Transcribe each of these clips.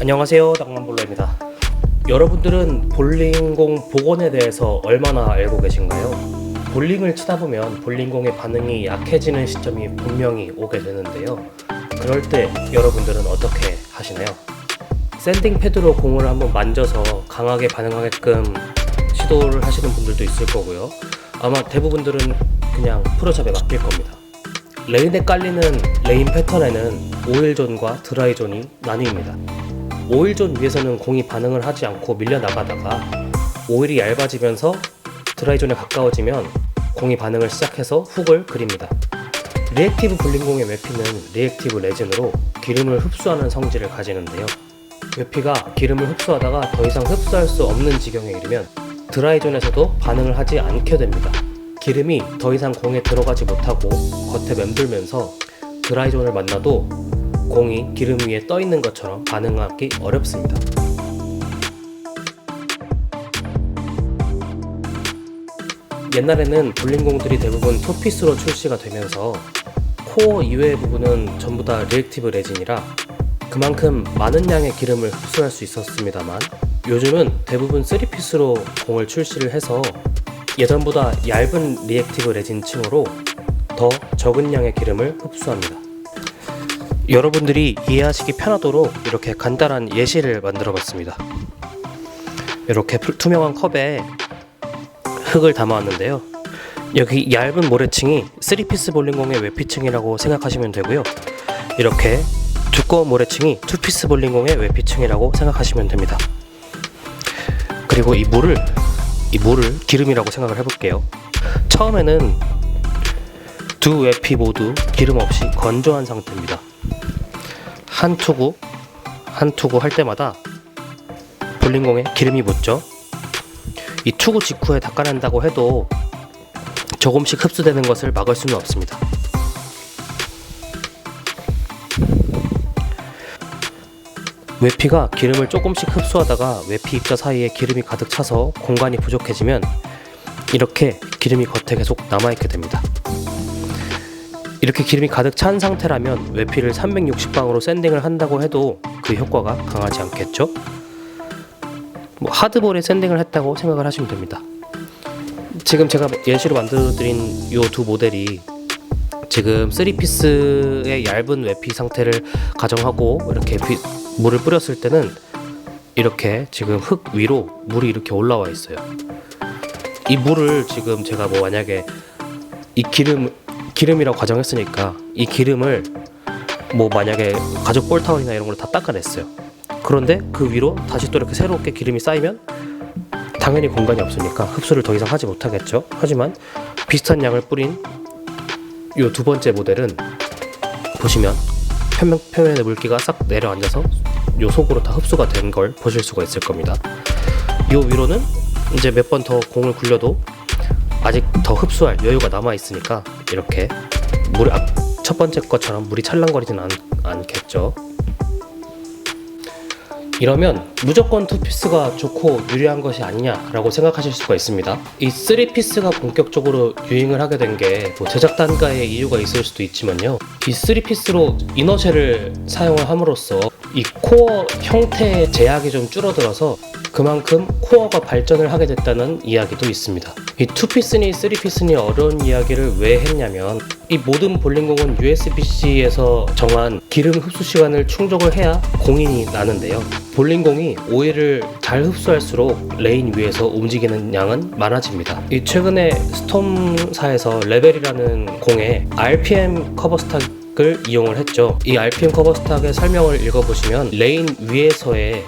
안녕하세요, 낭만볼러입니다. 여러분들은 볼링공 복원에 대해서 얼마나 알고 계신가요? 볼링을 치다 보면 볼링공의 반응이 약해지는 시점이 분명히 오게 되는데요. 그럴 때 여러분들은 어떻게 하시나요? 샌딩 패드로 공을 한번 만져서 강하게 반응하게끔 시도를 하시는 분들도 있을 거고요. 아마 대부분들은 그냥 프로샵에 맡길 겁니다. 레인에 깔리는 레인 패턴에는 오일존과 드라이존이 나뉩니다. 오일존 위에서는 공이 반응을 하지 않고 밀려나가다가 오일이 얇아지면서 드라이존에 가까워지면 공이 반응을 시작해서 훅을 그립니다. 리액티브 볼링공의 외피는 리액티브 레진으로 기름을 흡수하는 성질을 가지는데요. 외피가 기름을 흡수하다가 더 이상 흡수할 수 없는 지경에 이르면 드라이존에서도 반응을 하지 않게 됩니다. 기름이 더 이상 공에 들어가지 못하고 겉에 맴돌면서 드라이존을 만나도 공이 기름 위에 떠 있는 것처럼 반응하기 어렵습니다. 옛날에는 볼링공들이 대부분 투피스로 출시가 되면서 코어 이외의 부분은 전부 다 리액티브 레진이라 그만큼 많은 양의 기름을 흡수할 수 있었습니다만, 요즘은 대부분 3피스로 공을 출시를 해서 예전보다 얇은 리액티브 레진 층으로 더 적은 양의 기름을 흡수합니다. 여러분들이 이해하시기 편하도록 이렇게 간단한 예시를 만들어 봤습니다. 이렇게 투명한 컵에 흙을 담아 왔는데요. 여기 얇은 모래층이 3피스 볼링공의 외피층이라고 생각하시면 되고요. 이렇게 두꺼운 모래층이 2피스 볼링공의 외피층이라고 생각하시면 됩니다. 그리고 이 물을 기름이라고 생각을 해볼게요. 처음에는 두 외피 모두 기름 없이 건조한 상태입니다. 한 투구 할 때마다 볼링공에 기름이 묻죠. 이 투구 직후에 닦아낸다고 해도 조금씩 흡수되는 것을 막을 수는 없습니다. 외피가 기름을 조금씩 흡수하다가 외피 입자 사이에 기름이 가득 차서 공간이 부족해지면 이렇게 기름이 겉에 계속 남아있게 됩니다. 이렇게 기름이 가득 찬 상태라면 외피를 360방으로 샌딩을 한다고 해도 그 효과가 강하지 않겠죠? 하드볼에 샌딩을 했다고 생각을 하시면 됩니다. 지금 제가 예시로 만들어드린 이 두 모델이 지금 3피스의 얇은 외피 상태를 가정하고 이렇게 물을 뿌렸을 때는 이렇게 지금 흙 위로 물이 이렇게 올라와 있어요. 이 물을 지금 제가 만약에 이 기름이라고 가정했으니까 이 기름을 만약에 가죽 볼타올이나 이런 걸로 다 닦아냈어요. 그런데 그 위로 다시 또 이렇게 새롭게 기름이 쌓이면 당연히 공간이 없으니까 흡수를 더 이상 하지 못하겠죠. 하지만 비슷한 양을 뿌린 이 두 번째 모델은 보시면 표면에 물기가 싹 내려앉아서 요 속으로 다 흡수가 된 걸 보실 수가 있을 겁니다. 요 위로는 이제 몇 번 더 공을 굴려도 아직 더 흡수할 여유가 남아 있으니까 이렇게 첫 번째 것처럼 물이 찰랑거리진 않겠죠. 이러면 무조건 2피스가 좋고 유리한 것이 아니냐라고 생각하실 수가 있습니다. 이 3피스가 본격적으로 유행을 하게 된 게 제작 단가의 이유가 있을 수도 있지만요. 이 3피스로 이너쉘을 사용을 함으로써 이 코어 형태의 제약이 좀 줄어들어서 그만큼 코어가 발전을 하게 됐다는 이야기도 있습니다. 이 2피스니 3피스니 어려운 이야기를 왜 했냐면 이 모든 볼링공은 USB-C에서 정한 기름 흡수 시간을 충족을 해야 공이 나는데요. 볼링공이 오일을 잘 흡수할수록 레인 위에서 움직이는 양은 많아집니다. 이 최근에 스톰사에서 레벨이라는 공에 RPM 커버 스탁을 이용을 했죠. 이 RPM 커버 스탁의 설명을 읽어보시면 레인 위에서의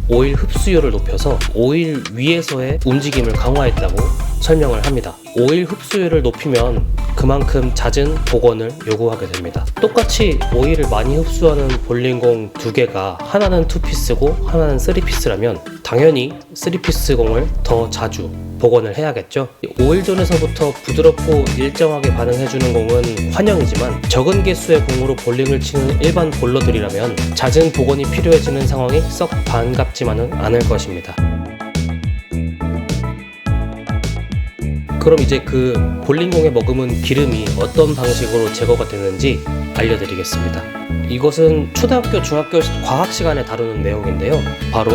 오일 흡수율을 높여서 오일 위에서의 움직임을 강화했다고 설명을 합니다. 오일 흡수율을 높이면 그만큼 잦은 복원을 요구하게 됩니다. 똑같이 오일을 많이 흡수하는 볼링공 두 개가 하나는 2피스고 하나는 3피스라면 당연히 3피스 공을 더 자주 복원을 해야겠죠. 오일존에서부터 부드럽고 일정하게 반응해주는 공은 환영이지만 적은 개수의 공으로 볼링을 치는 일반 볼러들이라면 잦은 복원이 필요해지는 상황이 썩 반갑지만은 않을 것입니다. 그럼 이제 그 볼링공에 머금은 기름이 어떤 방식으로 제거가 되는지 알려드리겠습니다. 이것은 초등학교, 중학교 과학 시간에 다루는 내용인데요. 바로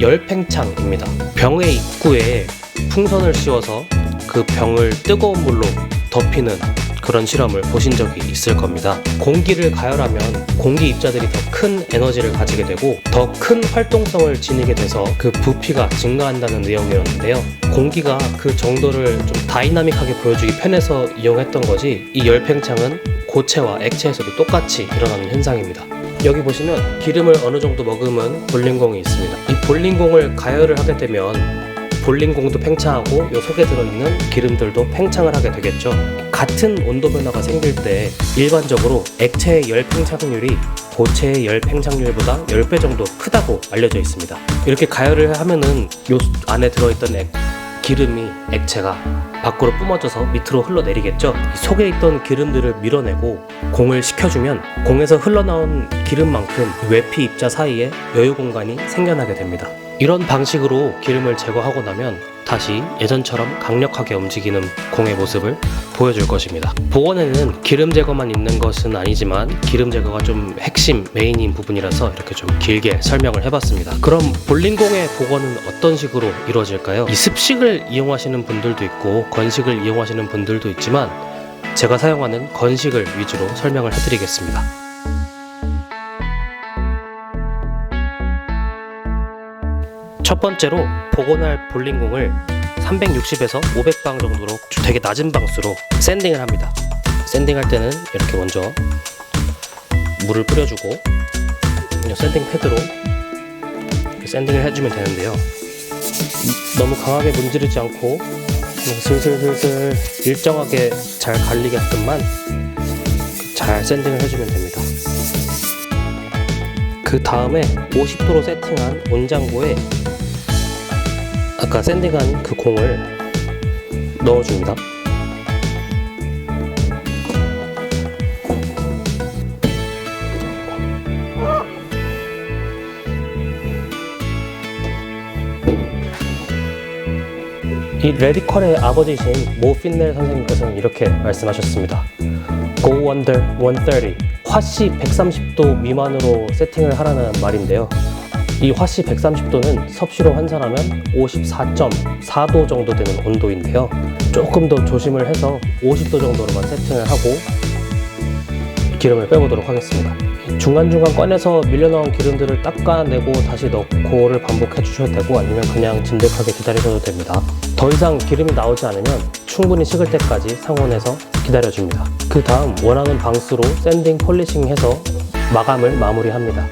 열팽창입니다. 병의 입구에 풍선을 씌워서 그 병을 뜨거운 물로 덮이는 그런 실험을 보신 적이 있을 겁니다. 공기를 가열하면 공기 입자들이 더 큰 에너지를 가지게 되고 더 큰 활동성을 지니게 돼서 그 부피가 증가한다는 내용이었는데요. 공기가 그 정도를 좀 다이나믹하게 보여주기 편해서 이용했던 거지, 이 열팽창은 고체와 액체에서도 똑같이 일어나는 현상입니다. 여기 보시면 기름을 어느 정도 머금은 볼링공이 있습니다. 이 볼링공을 가열을 하게 되면 볼링공도 팽창하고 이 속에 들어있는 기름들도 팽창을 하게 되겠죠. 같은 온도 변화가 생길 때 일반적으로 액체의 열 팽창률이 고체의 열 팽창률보다 10배 정도 크다고 알려져 있습니다. 이렇게 가열을 하면은 이 안에 들어있던 기름이, 액체가 밖으로 뿜어져서 밑으로 흘러내리겠죠. 속에 있던 기름들을 밀어내고 공을 식혀주면 공에서 흘러나온 기름만큼 외피 입자 사이에 여유 공간이 생겨나게 됩니다. 이런 방식으로 기름을 제거하고 나면 다시 예전처럼 강력하게 움직이는 공의 모습을 보여줄 것입니다. 복원에는 기름 제거만 있는 것은 아니지만 기름 제거가 좀 핵심 메인인 부분이라서 이렇게 좀 길게 설명을 해봤습니다. 그럼 볼링공의 복원은 어떤 식으로 이루어질까요? 이 습식을 이용하시는 분들도 있고 건식을 이용하시는 분들도 있지만 제가 사용하는 건식을 위주로 설명을 해드리겠습니다. 첫 번째로 복원할 볼링공을 360에서 500방 정도로 되게 낮은 방수로 샌딩을 합니다. 샌딩할 때는 이렇게 먼저 물을 뿌려주고 샌딩 패드로 이렇게 샌딩을 해주면 되는데요. 너무 강하게 문지르지 않고 슬슬슬슬 일정하게 잘 갈리게끔만 잘 샌딩을 해주면 됩니다. 그 다음에 50도로 세팅한 온장고에 아까 샌딩한 그 공을 넣어줍니다. 이 레디컬의 아버지이신 모 핀넬 선생님께서는 이렇게 말씀하셨습니다. Go under 130. 화씨 130도 미만으로 세팅을 하라는 말인데요. 이 화씨 130도는 섭씨로 환산하면 54.4도 정도 되는 온도인데요. 조금 더 조심을 해서 50도 정도로만 세팅을 하고 기름을 빼보도록 하겠습니다. 중간중간 꺼내서 밀려나온 기름들을 닦아내고 다시 넣고를 반복해 주셔도 되고 아니면 그냥 진득하게 기다리셔도 됩니다. 더 이상 기름이 나오지 않으면 충분히 식을 때까지 상온에서 기다려줍니다. 그 다음 원하는 방수로 샌딩 폴리싱해서 마감을 마무리합니다.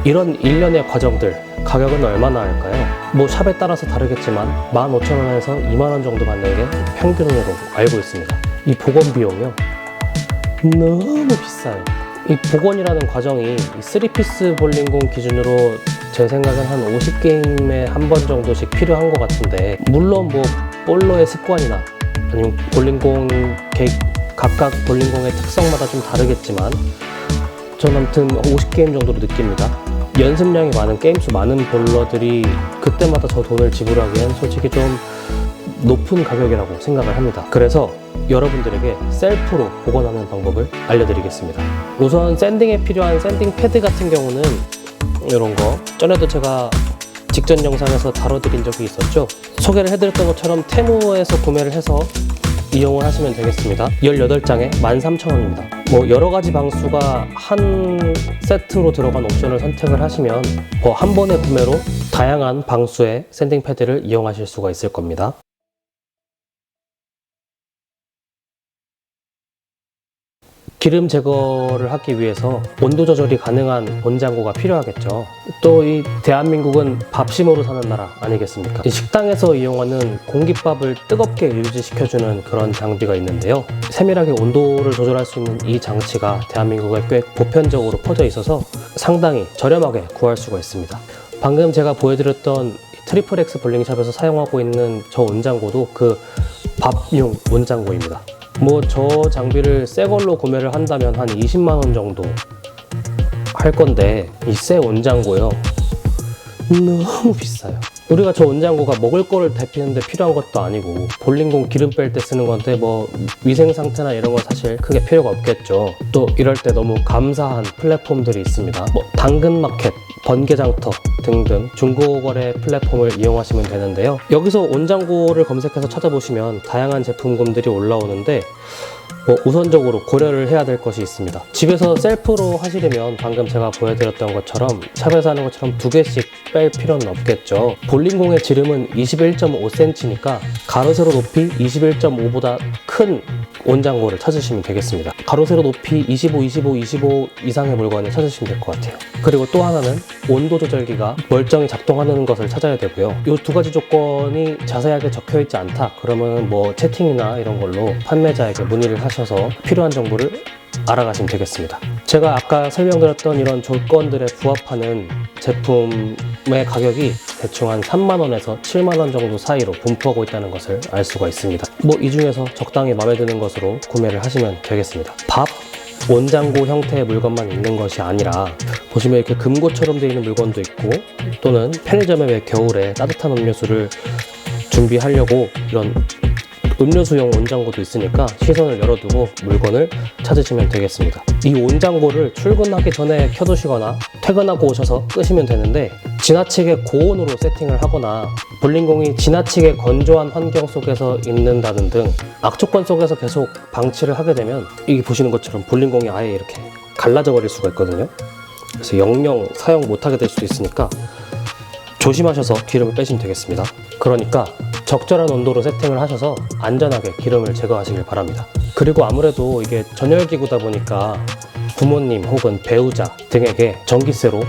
이런 일련의 과정들 가격은 얼마나 할까요? 뭐 샵에 따라서 다르겠지만 15,000원에서 20,000원 정도 받는 게 평균으로 알고 있습니다. 이 복원 비용이요 너무 비싸요. 이 복원이라는 과정이 3피스 볼링공 기준으로 제 생각엔 한 50게임에 한 번 정도씩 필요한 것 같은데, 물론 뭐 볼러의 습관이나 아니면 볼링공 각각 볼링공의 특성마다 좀 다르겠지만 저는 아무튼 50게임 정도로 느낍니다. 연습량이 많은 게임수 많은 볼러들이 그때마다 저 돈을 지불하기엔 솔직히 좀 높은 가격이라고 생각을 합니다. 그래서 여러분들에게 셀프로 복원하는 방법을 알려드리겠습니다. 우선 샌딩에 필요한 샌딩 패드 같은 경우는 이런 거 전에도 제가 직전 영상에서 다뤄드린 적이 있었죠. 소개를 해드렸던 것처럼 테무에서 구매를 해서 이용을 하시면 되겠습니다. 18장에 13,000원입니다. 뭐 여러가지 방수가 한 세트로 들어간 옵션을 선택을 하시면 한 번의 구매로 다양한 방수의 샌딩 패드를 이용하실 수가 있을 겁니다. 기름 제거를 하기 위해서 온도 조절이 가능한 온장고가 필요하겠죠. 또 이 대한민국은 밥심으로 사는 나라 아니겠습니까? 이 식당에서 이용하는 공깃밥을 뜨겁게 유지시켜주는 그런 장비가 있는데요. 세밀하게 온도를 조절할 수 있는 이 장치가 대한민국에 꽤 보편적으로 퍼져 있어서 상당히 저렴하게 구할 수가 있습니다. 방금 제가 보여드렸던 트리플 X 볼링샵에서 사용하고 있는 저 온장고도 그 밥용 온장고입니다. 뭐 저 장비를 새 걸로 구매를 한다면 한 20만원 정도 할 건데 이 새 온장고요 너무 비싸요. 우리가 저 온장고가 먹을 거를 데피는데 필요한 것도 아니고 볼링공 기름 뺄 때 쓰는 건데 뭐 위생 상태나 이런 건 사실 크게 필요가 없겠죠. 또 이럴 때 너무 감사한 플랫폼들이 있습니다. 뭐 당근마켓, 번개장터 등등 중고거래 플랫폼을 이용하시면 되는데요. 여기서 온장고를 검색해서 찾아보시면 다양한 제품군들이 올라오는데 뭐 우선적으로 고려를 해야 될 것이 있습니다. 집에서 셀프로 하시려면 방금 제가 보여드렸던 것처럼 샵에서 하는 것처럼 2개씩 뺄 필요는 없겠죠. 볼링공의 지름은 21.5cm니까 가로 세로 높이 21.5보다 큰 온장고를 찾으시면 되겠습니다. 가로 세로 높이 25, 25, 25 이상의 물건을 찾으시면 될 것 같아요. 그리고 또 하나는 온도 조절기가 멀쩡히 작동하는 것을 찾아야 되고요. 이 2가지 조건이 자세하게 적혀 있지 않다 그러면 뭐 채팅이나 이런 걸로 판매자에게 문의를 하셔서 필요한 정보를 알아가시면 되겠습니다. 제가 아까 설명드렸던 이런 조건들에 부합하는 제품의 가격이 대충 한 3만원에서 7만원 정도 사이로 분포하고 있다는 것을 알 수가 있습니다. 뭐 이 중에서 적당히 마음에 드는 것으로 구매를 하시면 되겠습니다. 밥, 온장고 형태의 물건만 있는 것이 아니라 보시면 이렇게 금고처럼 되어 있는 물건도 있고 또는 편의점에 왜 겨울에 따뜻한 음료수를 준비하려고 이런 음료수용 온장고도 있으니까 시선을 열어두고 물건을 찾으시면 되겠습니다. 이 온장고를 출근하기 전에 켜두시거나 퇴근하고 오셔서 끄시면 되는데 지나치게 고온으로 세팅을 하거나 볼링공이 지나치게 건조한 환경 속에서 있는다는 등 악조건 속에서 계속 방치를 하게 되면 이게 보시는 것처럼 볼링공이 아예 이렇게 갈라져 버릴 수가 있거든요. 그래서 영영 사용 못하게 될 수도 있으니까 조심하셔서 기름을 빼시면 되겠습니다. 그러니까 적절한 온도로 세팅을 하셔서 안전하게 기름을 제거하시길 바랍니다. 그리고 아무래도 이게 전열기구다 보니까 부모님 혹은 배우자 등에게 전기세로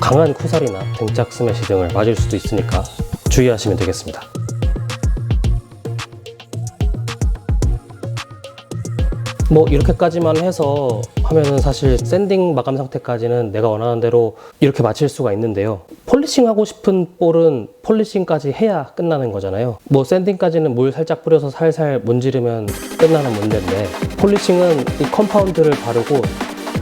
강한 쿠살이나 등짝 스매시 등을 맞을 수도 있으니까 주의하시면 되겠습니다. 뭐 이렇게까지만 해서 하면은 사실 샌딩 마감 상태까지는 내가 원하는 대로 이렇게 마칠 수가 있는데요. 폴리싱 하고 싶은 볼은 폴리싱까지 해야 끝나는 거잖아요. 뭐 샌딩까지는 물 살짝 뿌려서 살살 문지르면 끝나는 문제인데 폴리싱은 이 컴파운드를 바르고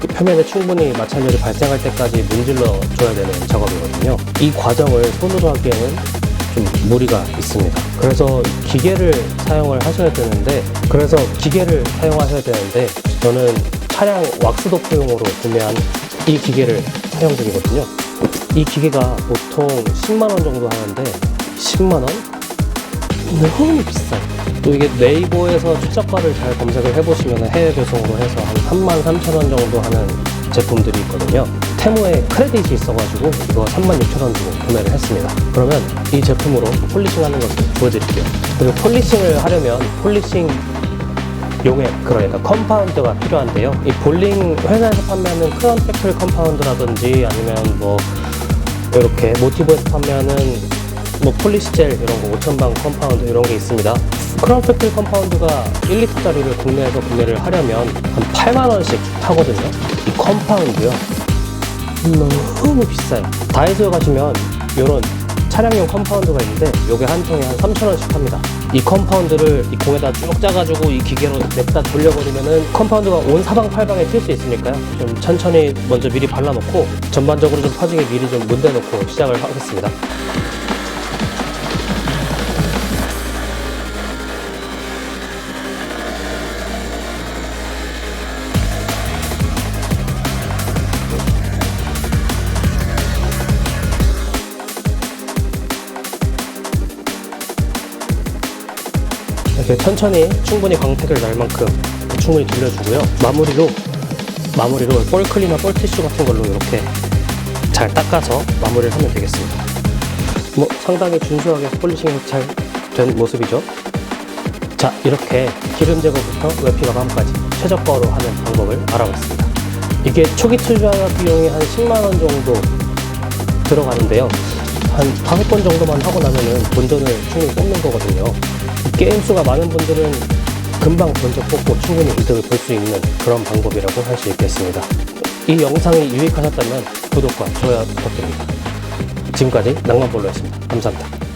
그 표면에 충분히 마찰열이 발생할 때까지 문질러 줘야 되는 작업이거든요. 이 과정을 손으로 하기에는 좀 무리가 있습니다. 그래서 기계를 사용을 하셔야 되는데 저는 차량 왁스도프용으로 구매한 이 기계를 사용 중이거든요. 이 기계가 보통 10만원 정도 하는데 10만원? 너무 비싸요. 또 이게 네이버에서 최저가를 잘 검색을 해보시면 해외 배송으로 해서 한 33,000원 정도 하는 제품들이 있거든요. 테무에 크레딧이 있어가지고 이거 36,000원 주고 구매를 했습니다. 그러면 이 제품으로 폴리싱 하는 것을 보여드릴게요. 그리고 폴리싱을 하려면 폴리싱 용액, 그러니까 컴파운드가 필요한데요. 이 볼링 회사에서 판매하는 크라운 팩토리 컴파운드라든지 아니면 뭐 이렇게 모티브에서 판매하는 뭐 폴리시젤 이런 거 5,000방 컴파운드 이런 게 있습니다. 크라운 팩토리 컴파운드가 1리터짜리를 국내에서 구매를 하려면 한 8만원씩 하거든요. 이 컴파운드요. 너무 비싸요. 다이소에 가시면 이런 차량용 컴파운드가 있는데 요게 한 통에 한 3,000원씩 합니다. 이 컴파운드를 이 공에다 쭉 짜가지고 이 기계로 냅다 돌려버리면은 컴파운드가 온 사방팔방에 튈 수 있으니까요. 좀 천천히 먼저 미리 발라놓고 전반적으로 좀 퍼지게 미리 좀 문대놓고 시작을 하겠습니다. 이렇게 천천히 충분히 광택을 날 만큼 충분히 돌려주고요. 마무리로 볼 클리너, 볼 티슈 같은 걸로 이렇게 잘 닦아서 마무리를 하면 되겠습니다. 뭐 상당히 준수하게 폴리싱이 잘 된 모습이죠. 자, 이렇게 기름 제거부터 외피 마감까지 최저가로 하는 방법을 알아봤습니다. 이게 초기 투자 비용이 한 10만원 정도 들어가는데요. 한 5번 정도만 하고 나면은 본전을 충분히 뽑는 거거든요. 게임 수가 많은 분들은 금방 본전 뽑고 충분히 이득을 볼 수 있는 그런 방법이라고 할 수 있겠습니다. 이 영상이 유익하셨다면 구독과 좋아요 부탁드립니다. 지금까지 낭만볼로였습니다. 감사합니다.